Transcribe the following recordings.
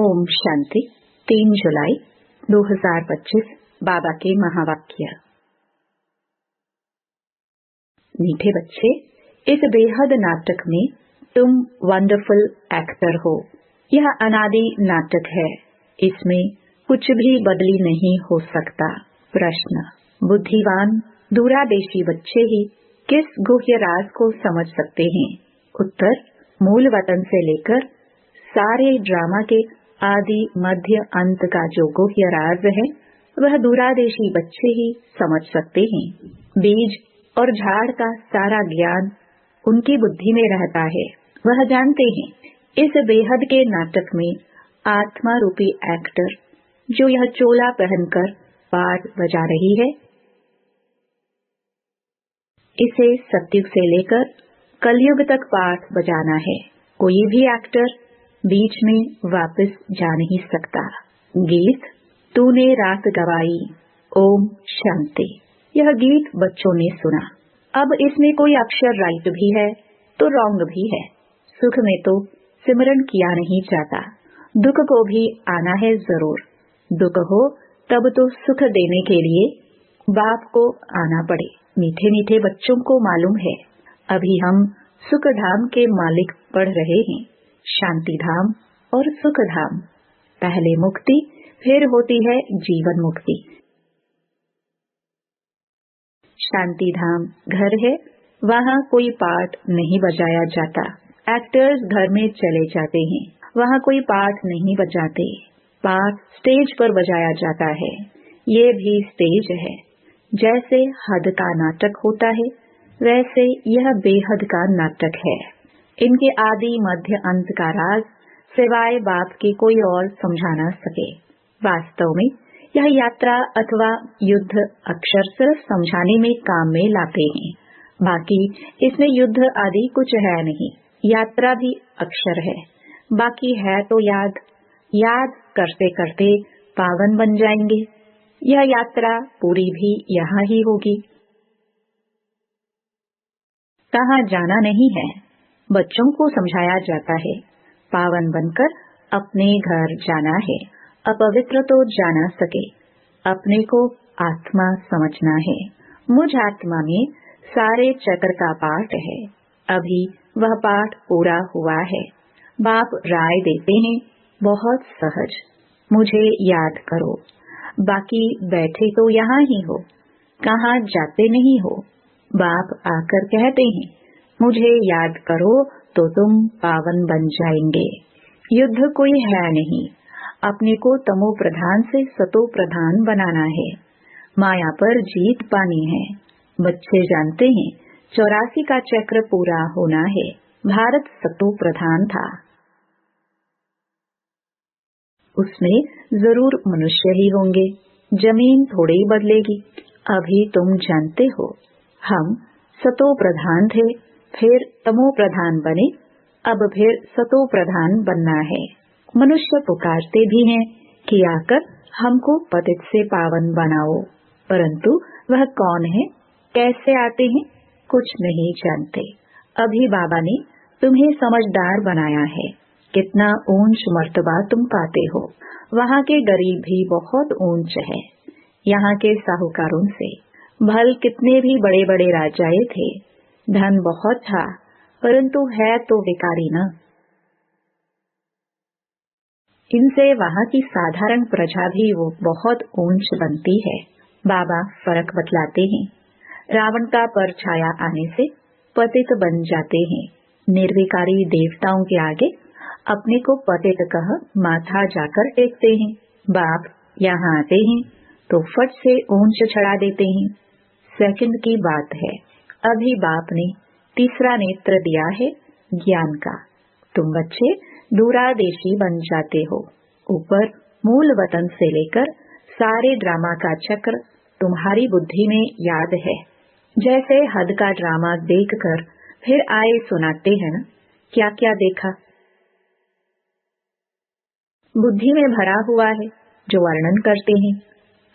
ओम शांति। 3 जुलाई 2025 बाबा के महावाक्य। मीठे बच्चे, इस बेहद नाटक में तुम वंडरफुल एक्टर हो। यह अनादि नाटक है, इसमें कुछ भी बदली नहीं हो सकता। प्रश्न: बुद्धिवान दूरादेशी बच्चे ही किस गुह्य राज को समझ सकते हैं? उत्तर: मूल वतन से लेकर सारे ड्रामा के आदि मध्य अंत का जो गुह्य राज है, वह दूरादेशी बच्चे ही समझ सकते हैं। बीज और झाड़ का सारा ज्ञान उनकी बुद्धि में रहता है। वह जानते हैं इस बेहद के नाटक में आत्मा रूपी एक्टर जो यह चोला पहनकर पाठ बजा रही है, इसे सतयुग से लेकर कलयुग तक पाठ बजाना है। कोई भी एक्टर बीच में वापस जा नहीं सकता। गीत तूने रात गवाई, ओम शांति। यह गीत बच्चों ने सुना। अब इसमें कोई अक्षर राइट भी है तो रॉन्ग भी है। सुख में तो सिमरन किया नहीं जाता, दुख को भी आना है जरूर। दुख हो तब तो सुख देने के लिए बाप को आना पड़े। मीठे मीठे बच्चों को मालूम है, अभी हम सुख धाम के मालिक पढ़ रहे हैं। शांति धाम और सुख धाम, पहले मुक्ति फिर होती है जीवन मुक्ति। शांति धाम घर है, वहाँ कोई पाठ नहीं बजाया जाता। एक्टर्स घर में चले जाते हैं, वहाँ कोई पाठ नहीं बजाते। पाठ स्टेज पर बजाया जाता है। ये भी स्टेज है। जैसे हद का नाटक होता है, वैसे यह बेहद का नाटक है। इनके आदि मध्य अंत का राज सिवाय बाप के कोई और समझा न सके। वास्तव में यह यात्रा अथवा युद्ध अक्षर सिर्फ समझाने में काम में लाते हैं। बाकी इसमें युद्ध आदि कुछ है नहीं। यात्रा भी अक्षर है, बाकी है तो याद। याद करते करते पावन बन जाएंगे। यह यात्रा पूरी भी यहाँ ही होगी। कहाँ जाना नहीं है, बच्चों को समझाया जाता है। पावन बनकर अपने घर जाना है। अपवित्र तो जाना सके, अपने को आत्मा समझना है। मुझ आत्मा में सारे चक्र का पाठ है। अभी वह पाठ पूरा हुआ है। बाप राय देते हैं, बहुत सहज, मुझे याद करो। बाकी बैठे तो यहाँ ही हो, कहाँ जाते नहीं हो। बाप आकर कहते हैं, मुझे याद करो तो तुम पावन बन जाएंगे। युद्ध कोई है नहीं, अपने को तमो प्रधान से सतो प्रधान बनाना है। माया पर जीत पानी है। बच्चे जानते हैं 84 का चक्र पूरा होना है। भारत सतो प्रधान था, उसमें जरूर मनुष्य ही होंगे। जमीन थोड़ी बदलेगी। अभी तुम जानते हो हम सतो प्रधान थे, फिर तमो प्रधान बने, अब फिर सतो प्रधान बनना है। मनुष्य पुकारते भी हैं कि आकर हमको पतित से पावन बनाओ, परंतु वह कौन है, कैसे आते हैं, कुछ नहीं जानते। अभी बाबा ने तुम्हें समझदार बनाया है। कितना ऊंच मर्तबा तुम पाते हो। वहाँ के गरीब भी बहुत ऊंच है यहाँ के साहूकारों से। भल कितने भी बड़े बड़े राजाए थे, धन बहुत था, परंतु है तो विकारी न। इनसे वहाँ की साधारण प्रजा भी वो बहुत ऊंच बनती है। बाबा फर्क बतलाते हैं। रावण का परछाया आने से पतित बन जाते हैं। निर्विकारी देवताओं के आगे अपने को पतित कह माथा जाकर टेकते हैं। बाप यहाँ आते हैं तो फट से ऊंच चढ़ा देते हैं। सेकंड की बात है, अभी बाप ने तीसरा नेत्र दिया है ज्ञान का। तुम बच्चे दूरादेशी बन जाते हो। ऊपर मूल वतन से लेकर सारे ड्रामा का चक्र तुम्हारी बुद्धि में याद है। जैसे हद का ड्रामा देखकर फिर आए सुनाते हैं न, क्या क्या देखा बुद्धि में भरा हुआ है जो वर्णन करते हैं।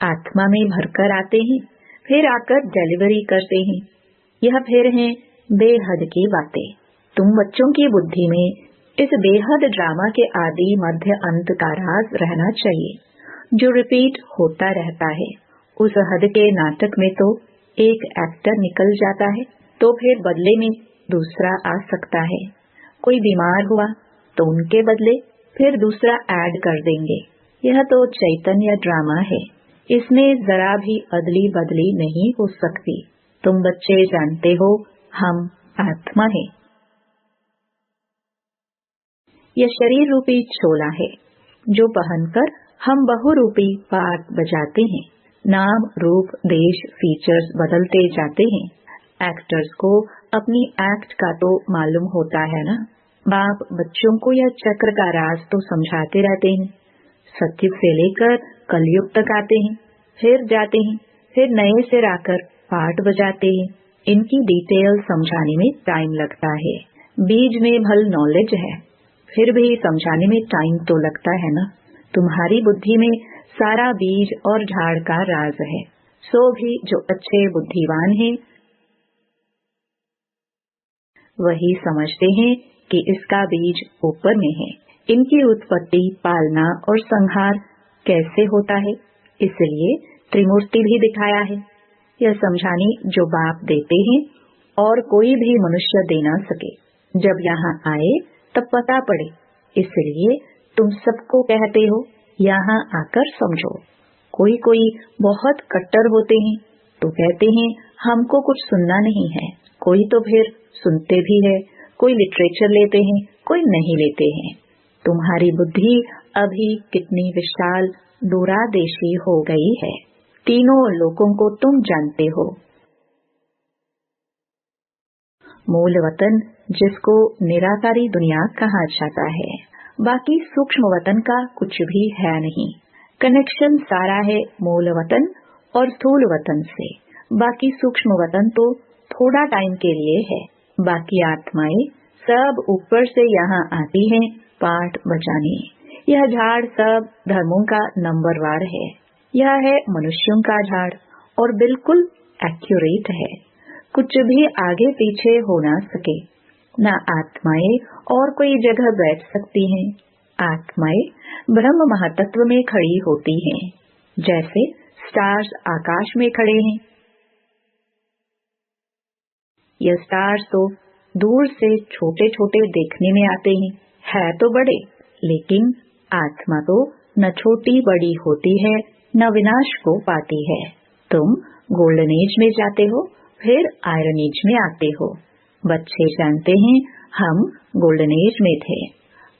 आत्मा में भरकर आते हैं, फिर आकर डिलीवरी करते हैं। यह फिर हैं बेहद की बातें। तुम बच्चों की बुद्धि में इस बेहद ड्रामा के आदि मध्य अंत का राज रहना चाहिए, जो रिपीट होता रहता है। उस हद के नाटक में तो एक एक्टर निकल जाता है तो फिर बदले में दूसरा आ सकता है। कोई बीमार हुआ तो उनके बदले फिर दूसरा ऐड कर देंगे। यह तो चैतन्य ड्रामा है, इसमें जरा भी अदली बदली नहीं हो सकती। तुम बच्चे जानते हो, हम आत्मा है। यह शरीर रूपी चोला है जो पहनकर हम बहुरूपी पार्ट बजाते हैं। नाम, रूप, देश, फीचर्स बदलते जाते हैं। एक्टर्स को अपनी एक्ट का तो मालूम होता है ना। बाप बच्चों को यह चक्र का राज तो समझाते रहते हैं। सतयुग से लेकर कलयुग तक आते हैं, फिर जाते हैं, फिर नए सिर आकर पार्ट बजाते हैं। इनकी डिटेल समझाने में टाइम लगता है। बीज में भल नॉलेज है, फिर भी समझाने में टाइम तो लगता है ना। तुम्हारी बुद्धि में सारा बीज और झाड़ का राज है। सो भी जो अच्छे बुद्धिमान हैं वही समझते हैं कि इसका बीज ऊपर में है। इनकी उत्पत्ति, पालना और संहार कैसे होता है, इसलिए त्रिमूर्ति भी दिखाया है। यह समझाने जो बाप देते हैं और कोई भी मनुष्य दे ना सके। जब यहाँ आए तब पता पड़े, इसलिए तुम सबको कहते हो यहाँ आकर समझो। कोई कोई बहुत कट्टर होते हैं तो कहते हैं हमको कुछ सुनना नहीं है। कोई तो फिर सुनते भी है, कोई लिटरेचर लेते हैं, कोई नहीं लेते हैं। तुम्हारी बुद्धि अभी कितनी विशाल दूरादेशी हो गई है। तीनों लोकों को तुम जानते हो। मूल वतन जिसको निराकारी दुनिया कहा जाता है, बाकी सूक्ष्म वतन का कुछ भी है नहीं। कनेक्शन सारा है मूल वतन और स्थूल वतन से। बाकी सूक्ष्म वतन तो थोड़ा टाइम के लिए है। बाकी आत्माएं सब ऊपर से यहाँ आती हैं पाठ बजाने। यह झाड़ सब धर्मों का नंबरवार है। यह है मनुष्यों का झाड़ और बिल्कुल एक्यूरेट है। कुछ भी आगे पीछे हो ना सके। न आत्माएं और कोई जगह बैठ सकती हैं। आत्माएं ब्रह्म महातत्व में खड़ी होती हैं, जैसे स्टार्स आकाश में खड़े हैं। यह स्टार्स तो दूर से छोटे छोटे देखने में आते हैं, है तो बड़े, लेकिन आत्मा तो न छोटी बड़ी होती है, न विनाश को पाती है। तुम गोल्डन एज में जाते हो, फिर आयरन एज में आते हो। बच्चे जानते हैं हम गोल्डन एज में थे,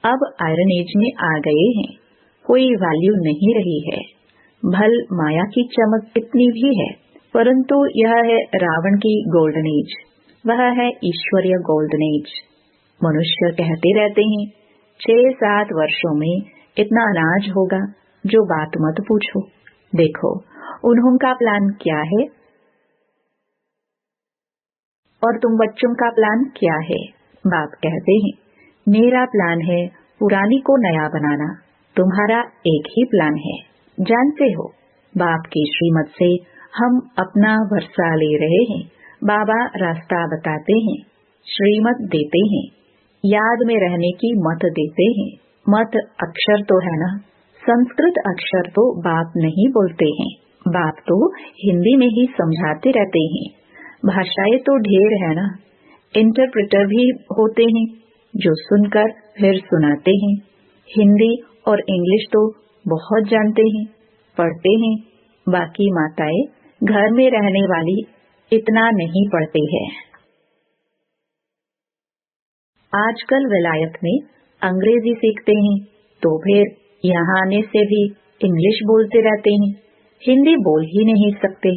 अब आयरन एज में आ गए हैं। कोई वैल्यू नहीं रही है। भल माया की चमक कितनी भी है, परंतु यह है रावण की गोल्डन एज, वह है ईश्वरीय गोल्डन एज। मनुष्य कहते रहते हैं 6-7 वर्षों में इतना अनाज होगा, जो बात मत पूछो। देखो उन्होंने प्लान क्या है और तुम बच्चों का प्लान क्या है। बाप कहते हैं मेरा प्लान है पुरानी को नया बनाना, तुम्हारा एक ही प्लान है। जानते हो बाप की श्रीमत से हम अपना वर्षा ले रहे हैं। बाबा रास्ता बताते हैं, श्रीमत देते हैं, याद में रहने की मत देते हैं। मत अक्षर तो है ना, संस्कृत अक्षर तो बाप नहीं बोलते हैं। बाप तो हिंदी में ही समझाते रहते हैं। भाषाएं तो ढेर है ना, इंटरप्रेटर भी होते हैं जो सुनकर फिर सुनाते हैं। हिंदी और इंग्लिश तो बहुत जानते हैं, पढ़ते हैं। बाकी माताएं घर में रहने वाली इतना नहीं पढ़ती है। आजकल विलायत में अंग्रेजी सीखते हैं तो फिर यहाँ आने से भी इंग्लिश बोलते रहते हैं। हिंदी बोल ही नहीं सकते।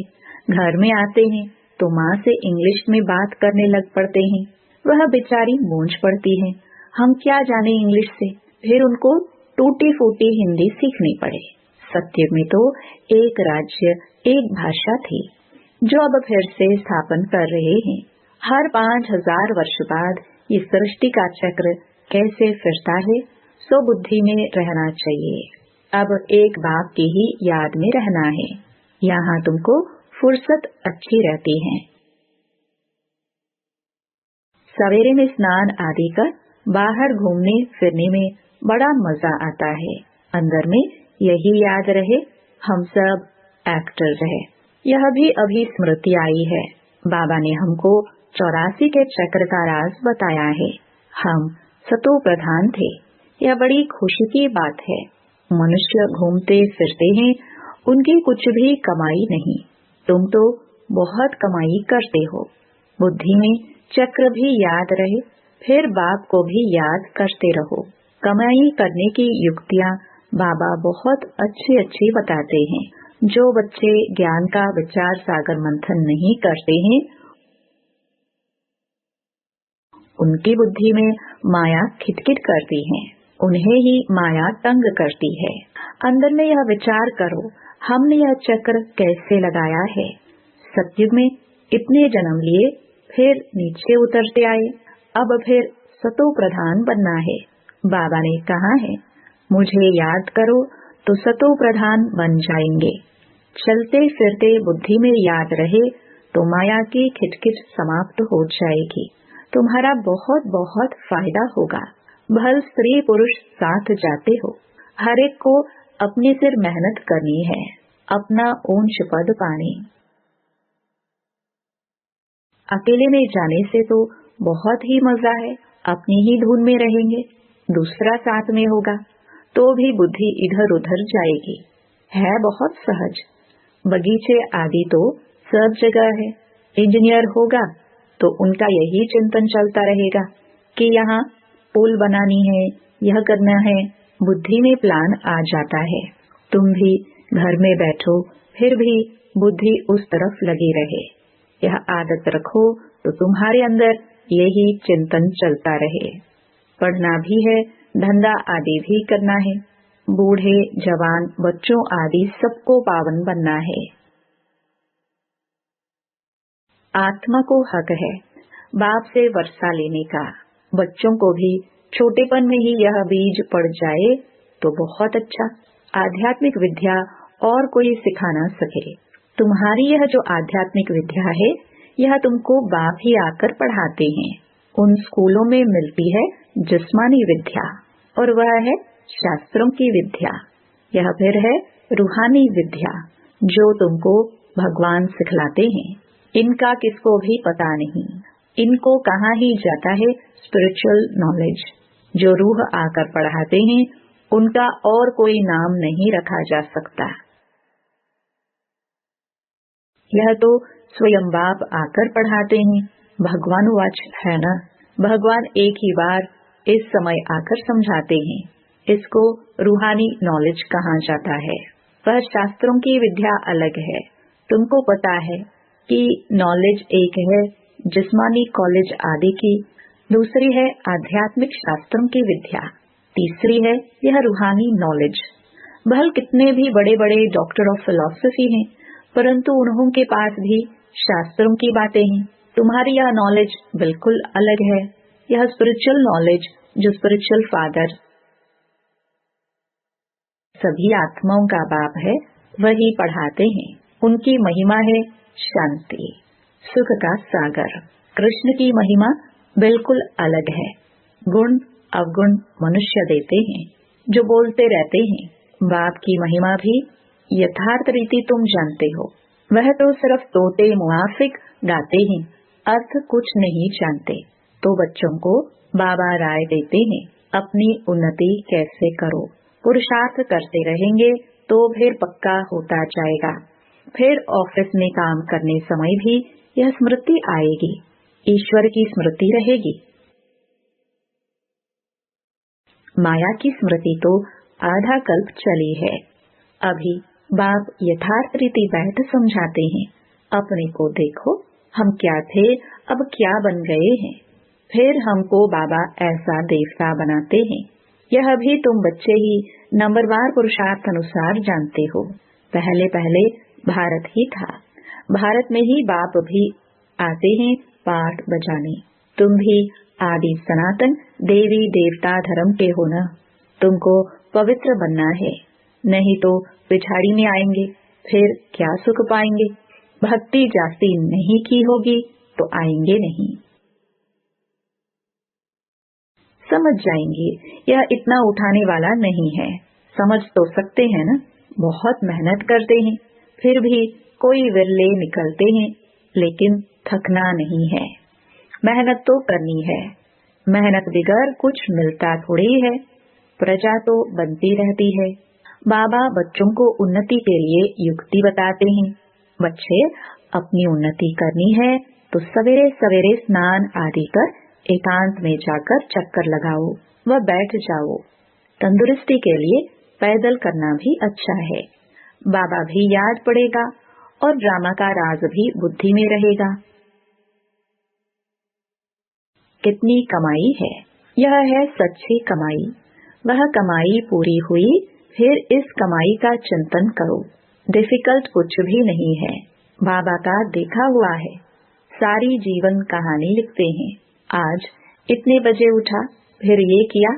घर में आते हैं तो माँ से इंग्लिश में बात करने लग पड़ते हैं। वह बेचारी मूंझ पड़ती है, हम क्या जाने इंग्लिश से। फिर उनको टूटी फूटी हिंदी सीखनी पड़े। सत्युग में तो एक राज्य एक भाषा थी, जो अब फिर से स्थापन कर रहे हैं। हर 5000 वर्ष बाद ये सृष्टि का चक्र कैसे फिरता है, सो बुद्धि में रहना चाहिए। अब एक बाप की ही याद में रहना है। यहाँ तुमको फुर्सत अच्छी रहती है। सवेरे में स्नान आदि कर बाहर घूमने फिरने में बड़ा मजा आता है। अंदर में यही याद रहे हम सब एक्टर रहे। यह भी अभी स्मृति आई है। बाबा ने हमको 84 के चक्र का राज बताया है। हम सतो प्रधान थे। यह बड़ी खुशी की बात है। मनुष्य घूमते फिरते हैं, उनकी कुछ भी कमाई नहीं। तुम तो बहुत कमाई करते हो। बुद्धि में चक्र भी याद रहे, फिर बाप को भी याद करते रहो। कमाई करने की युक्तियाँ बाबा बहुत अच्छी अच्छी बताते हैं। जो बच्चे ज्ञान का विचार सागर मंथन नहीं करते हैं, उनकी बुद्धि में माया खिटखिट करती है। उन्हें ही माया तंग करती है। अंदर में यह विचार करो, हमने यह चक्र कैसे लगाया है। सतयुग में इतने जन्म लिए, फिर नीचे उतरते आए, अब फिर सतो प्रधान बनना है। बाबा ने कहा है, मुझे याद करो तो सतो प्रधान बन जाएंगे। चलते फिरते बुद्धि में याद रहे तो माया की खिटखिट समाप्त हो जाएगी। तुम्हारा बहुत बहुत फायदा होगा। भल स्त्री पुरुष साथ जाते हो। हर एक को अपने सिर मेहनत करनी है, अपना ऊंच पद पाने। अकेले में जाने से तो बहुत ही मजा है, अपनी ही धुन में रहेंगे। दूसरा साथ में होगा तो भी बुद्धि इधर उधर जाएगी। है बहुत सहज। बगीचे आदि तो सब जगह है। इंजीनियर होगा तो उनका यही चिंतन चलता रहेगा कि यहाँ पुल बनानी है, यह करना है। बुद्धि में प्लान आ जाता है। तुम भी घर में बैठो, फिर भी बुद्धि उस तरफ लगी रहे। यह आदत रखो तो तुम्हारे अंदर यही चिंतन चलता रहे। पढ़ना भी है, धंधा आदि भी करना है। बूढ़े जवान बच्चों आदि सबको पावन बनना है। आत्मा को हक है बाप से वर्षा लेने का। बच्चों को भी छोटेपन में ही यह बीज पड़ जाए तो बहुत अच्छा। आध्यात्मिक विद्या और कोई सिखा ना सके। तुम्हारी यह जो आध्यात्मिक विद्या है, यह तुमको बाप ही आकर पढ़ाते हैं। उन स्कूलों में मिलती है जिस्मानी विद्या और वह है शास्त्रों की विद्या। यह फिर है रूहानी विद्या जो तुमको भगवान सिखलाते हैं। इनका किसको भी पता नहीं। इनको कहाँ ही जाता है स्पिरिचुअल नॉलेज। जो रूह आकर पढ़ाते हैं, उनका और कोई नाम नहीं रखा जा सकता। यह तो स्वयं बाप आकर पढ़ाते हैं। भगवान वाच है ना। भगवान एक ही बार इस समय आकर समझाते हैं। इसको रूहानी नॉलेज कहा जाता है। वह शास्त्रों की विद्या अलग है। तुमको पता है कि नॉलेज एक है जिस्मानी कॉलेज आदि की, दूसरी है आध्यात्मिक शास्त्रों की विद्या, तीसरी है यह रूहानी नॉलेज। भल कितने भी बड़े बड़े डॉक्टर ऑफ फिलॉसफी हैं, परंतु उन्हों के पास भी शास्त्रों की बातें हैं। तुम्हारी यह नॉलेज बिल्कुल अलग है। यह स्पिरिचुअल नॉलेज जो स्पिरिचुअल फादर सभी आत्माओं का बाप है, वही पढ़ाते हैं। उनकी महिमा है शांति, सुख का सागर। कृष्ण की महिमा बिल्कुल अलग है। गुण अवगुण मनुष्य देते हैं जो बोलते रहते हैं। बाप की महिमा भी यथार्थ रीति तुम जानते हो। वह तो सिर्फ तोते मुआफिक गाते हैं, अर्थ कुछ नहीं जानते। तो बच्चों को बाबा राय देते हैं, अपनी उन्नति कैसे करो। पुरुषार्थ करते रहेंगे तो फिर पक्का होता जाएगा। फिर ऑफिस में काम करने समय भी यह स्मृति आएगी, ईश्वर की स्मृति रहेगी। माया की स्मृति तो आधा कल्प चली है। अभी बाप यथार्थ रीति बैठ समझाते हैं। अपने को देखो, हम क्या थे, अब क्या बन गए हैं। फिर हमको बाबा ऐसा देवता बनाते हैं। यह भी तुम बच्चे ही नंबरवार पुरुषार्थ अनुसार जानते हो। पहले पहले भारत ही था। भारत में ही बाप भी आते हैं पाठ बजाने। तुम भी आदि सनातन देवी देवता धर्म के हो ना। तुमको पवित्र बनना है, नहीं तो पिछाड़ी में आएंगे, फिर क्या सुख पाएंगे। भक्ति जास्ती नहीं की होगी तो आएंगे नहीं। समझ जाएंगी यह इतना उठाने वाला नहीं है। समझ तो सकते हैं ना, बहुत मेहनत करते हैं, फिर भी कोई विरले निकलते हैं, लेकिन थकना नहीं है। मेहनत तो करनी है, मेहनत बगैर कुछ मिलता थोड़ी है। प्रजा तो बनती रहती है। बाबा बच्चों को उन्नति के लिए युक्ति बताते हैं। बच्चे, अपनी उन्नति करनी है तो सवेरे सवेरे स्नान आदि कर एकांत में जाकर चक्कर लगाओ व बैठ जाओ। तंदुरुस्ती के लिए पैदल करना भी अच्छा है। बाबा भी याद पड़ेगा और ड्रामा का राज भी बुद्धि में रहेगा। कितनी कमाई है? यह है सच्ची कमाई। वह कमाई पूरी हुई, फिर इस कमाई का चिंतन करो। डिफिकल्ट कुछ भी नहीं है। बाबा का देखा हुआ है, सारी जीवन कहानी लिखते हैं। आज इतने बजे उठा, फिर ये किया,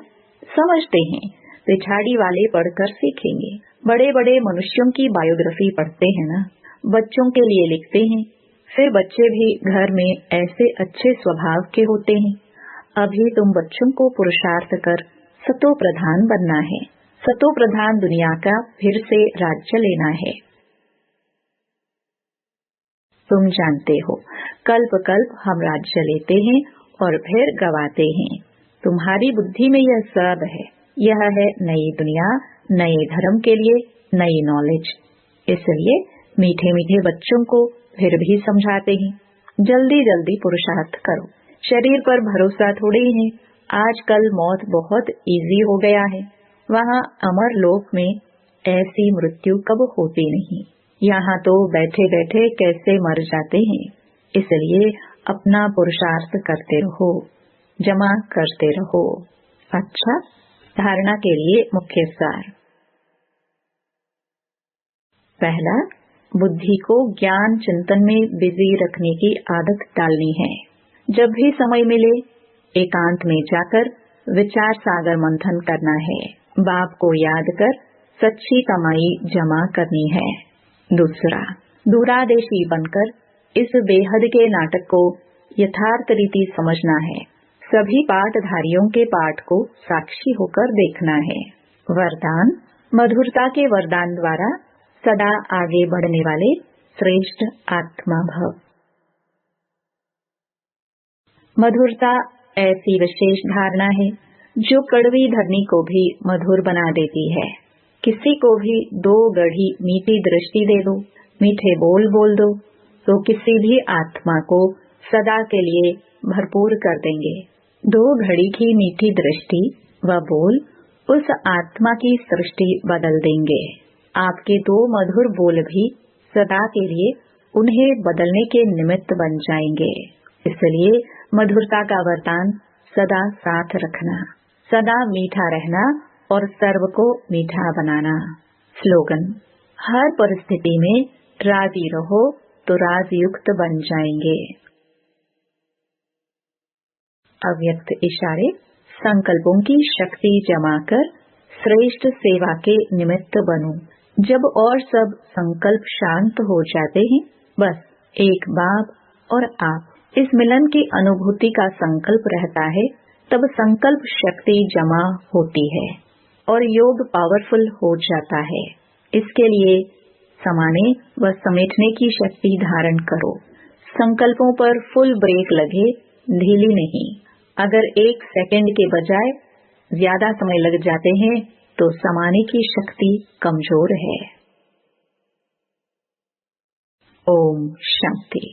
समझते हैं। पिछाड़ी वाले पढ़कर सीखेंगे। बड़े बड़े मनुष्यों की बायोग्राफी पढ़ते हैं ना, बच्चों के लिए लिखते हैं। फिर बच्चे भी घर में ऐसे अच्छे स्वभाव के होते हैं। अभी तुम बच्चों को पुरुषार्थ कर सतो प्रधान बनना है। सतो प्रधान दुनिया का फिर से राज्य लेना है। तुम जानते हो, कल्प कल्प हम राज्य लेते हैं और फिर गवाते हैं। तुम्हारी बुद्धि में यह सब है। यह है नई दुनिया, नए धर्म के लिए नई नॉलेज। इसलिए मीठे मीठे बच्चों को फिर भी समझाते हैं, जल्दी जल्दी पुरुषार्थ करो। शरीर पर भरोसा थोड़ी है। आजकल मौत बहुत इजी हो गया है। वहाँ अमर लोक में ऐसी मृत्यु कब होती नहीं। यहाँ तो बैठे बैठे कैसे मर जाते हैं। इसलिए अपना पुरुषार्थ करते रहो, जमा करते रहो। अच्छा, धारणा के लिए मुख्य सार। पहला, बुद्धि को ज्ञान चिंतन में बिजी रखने की आदत डालनी है। जब भी समय मिले एकांत में जाकर विचार सागर मंथन करना है। बाप को याद कर सच्ची कमाई जमा करनी है। दूसरा, दूरादेशी बनकर इस बेहद के नाटक को यथार्थ रीति समझना है। सभी पाठधारियों के पाठ को साक्षी होकर देखना है। वरदान, मधुरता के वरदान द्वारा सदा आगे बढ़ने वाले श्रेष्ठ आत्मा भव। मधुरता ऐसी विशेष धारणा है जो कड़वी धरनी को भी मधुर बना देती है। किसी को भी दो गढ़ी मीठी दृष्टि दे दो, मीठे बोल बोल दो, तो किसी भी आत्मा को सदा के लिए भरपूर कर देंगे। दो घड़ी की मीठी दृष्टि व बोल उस आत्मा की सृष्टि बदल देंगे। आपके दो मधुर बोल भी सदा के लिए उन्हें बदलने के निमित्त बन जाएंगे। इसलिए मधुरता का वरदान सदा साथ रखना, सदा मीठा रहना और सर्व को मीठा बनाना। स्लोगन, हर परिस्थिति में राजी रहो तो राजयुक्त बन जाएंगे। अव्यक्त इशारे, संकल्पों की शक्ति जमा कर श्रेष्ठ सेवा के निमित्त बनो। जब और सब संकल्प शांत हो जाते हैं, बस एक बाप और आप इस मिलन की अनुभूति का संकल्प रहता है, तब संकल्प शक्ति जमा होती है और योग पावरफुल हो जाता है। इसके लिए समाने व समेटने की शक्ति धारण करो। संकल्पों पर फुल ब्रेक लगे, ढीली नहीं। अगर 1 सेकंड के बजाय ज्यादा समय लग जाते हैं तो समाने की शक्ति कमजोर है। ओम शांति।